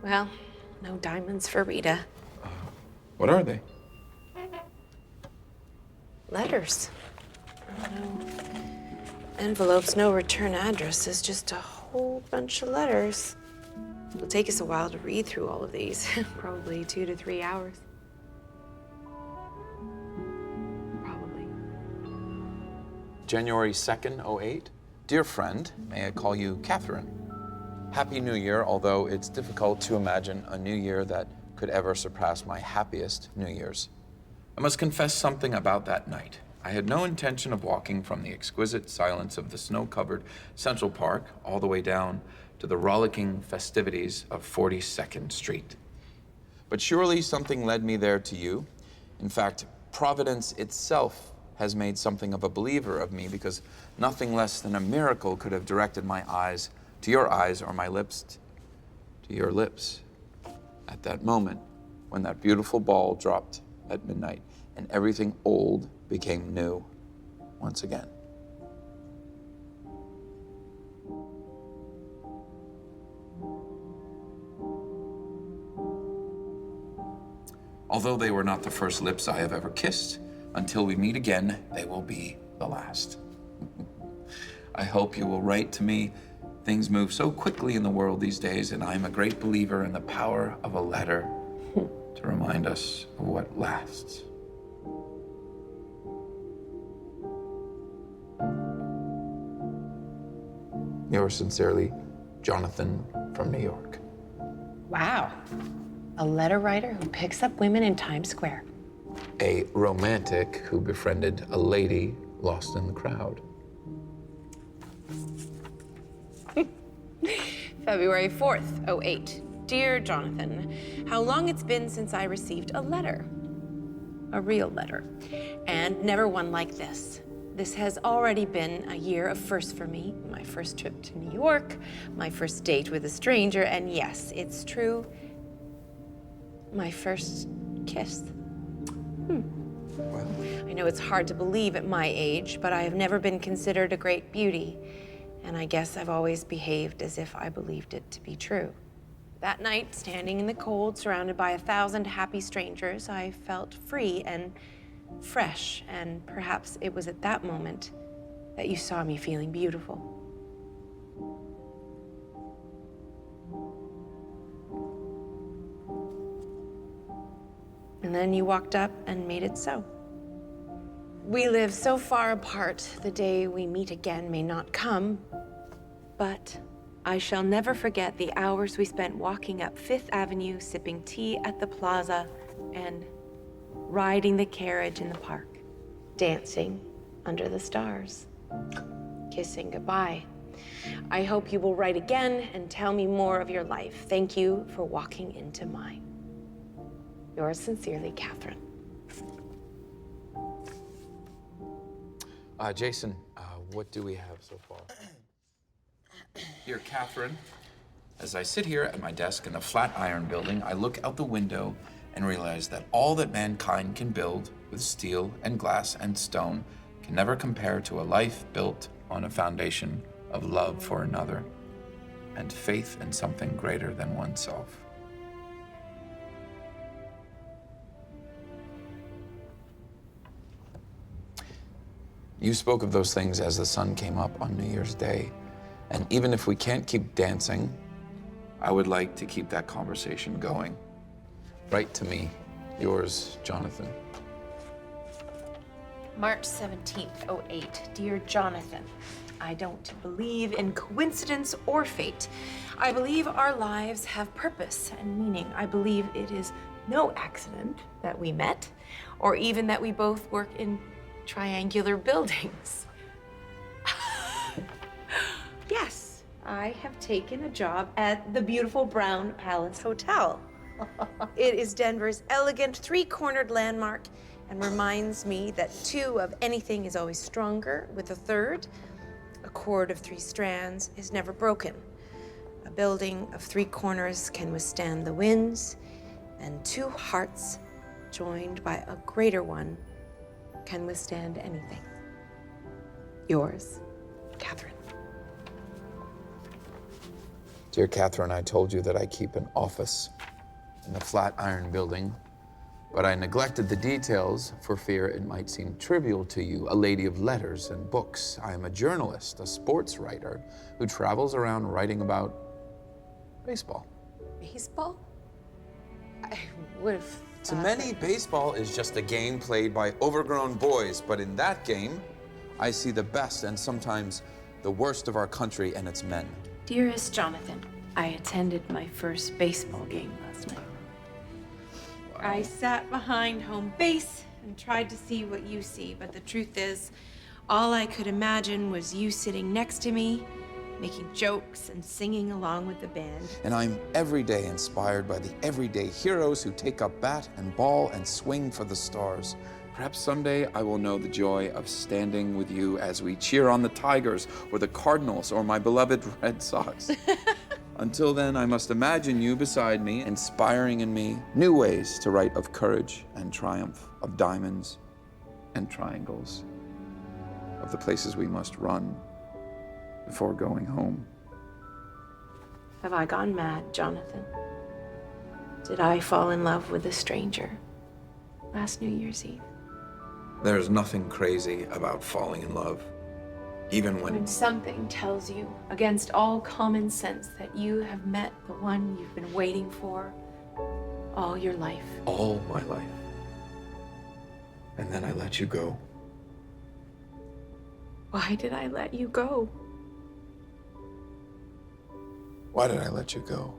Well, no diamonds for Rita. What are they? Letters. No envelopes, no return addresses, just a whole bunch of letters. It'll take us a while to read through all of these. Probably 2 to 3 hours. Probably. January 2nd, '08. Dear friend, may I call you Catherine? Happy New Year, although it's difficult to imagine a new year that could ever surpass my happiest New Year's. I must confess something about that night. I had no intention of walking from the exquisite silence of the snow-covered Central Park all the way down to the rollicking festivities of 42nd Street. But surely something led me there to you. In fact, Providence itself has made something of a believer of me, because nothing less than a miracle could have directed my eyes to your eyes or my lips to your lips at that moment when that beautiful ball dropped at midnight and everything old became new once again. Although they were not the first lips I have ever kissed, until we meet again, they will be the last. I hope you will write to me. Things move so quickly in the world these days, and I'm a great believer in the power of a letter to remind us of what lasts. Yours sincerely, Jonathan from New York. Wow. A letter writer who picks up women in Times Square. A romantic who befriended a lady lost in the crowd. February 4th, '08. Dear Jonathan, how long it's been since I received a letter. A real letter. And never one like this. This has already been a year of firsts for me. My first trip to New York, my first date with a stranger, and yes, it's true, my first kiss. Well, I know it's hard to believe at my age, but I have never been considered a great beauty. And I guess I've always behaved as if I believed it to be true. That night, standing in the cold, surrounded by 1,000 happy strangers, I felt free and fresh, and perhaps it was at that moment that you saw me feeling beautiful. And then you walked up and made it so. We live so far apart, the day we meet again may not come, but I shall never forget the hours we spent walking up Fifth Avenue, sipping tea at the plaza, and riding the carriage in the park, dancing under the stars, kissing goodbye. I hope you will write again and tell me more of your life. Thank you for walking into mine. Yours sincerely, Catherine. Jason, what do we have so far? Dear Catherine, as I sit here at my desk in the Flatiron Building, I look out the window and realize that all that mankind can build with steel and glass and stone can never compare to a life built on a foundation of love for another and faith in something greater than oneself. You spoke of those things as the sun came up on New Year's Day. And even if we can't keep dancing, I would like to keep that conversation going. Write to me, yours, Jonathan. March 17th, '08. Dear Jonathan, I don't believe in coincidence or fate. I believe our lives have purpose and meaning. I believe it is no accident that we met, or even that we both work in triangular buildings. Yes, I have taken a job at the beautiful Brown Palace Hotel. It is Denver's elegant three-cornered landmark and reminds me that two of anything is always stronger with a third. A cord of 3 strands is never broken. A building of 3 corners can withstand the winds, and 2 hearts joined by a greater one can withstand anything. Yours, Catherine. Dear Catherine, I told you that I keep an office in the Flatiron Building, but I neglected the details for fear it might seem trivial to you, a lady of letters and books. I am a journalist, a sports writer, who travels around writing about baseball. Baseball? I would have To many, baseball is just a game played by overgrown boys, but in that game, I see the best and sometimes the worst of our country and its men. Dearest Jonathan, I attended my first baseball game last night. Wow. I sat behind home base and tried to see what you see, but the truth is, all I could imagine was you sitting next to me, making jokes and singing along with the band. And I'm every day inspired by the everyday heroes who take up bat and ball and swing for the stars. Perhaps someday I will know the joy of standing with you as we cheer on the Tigers or the Cardinals or my beloved Red Sox. Until then, I must imagine you beside me, inspiring in me new ways to write of courage and triumph, of diamonds and triangles, of the places we must run before going home. Have I gone mad, Jonathan? Did I fall in love with a stranger last New Year's Eve? There's nothing crazy about falling in love, even when something tells you, against all common sense, that you have met the one you've been waiting for all your life. All my life. And then I let you go. Why did I let you go? Why did I let you go?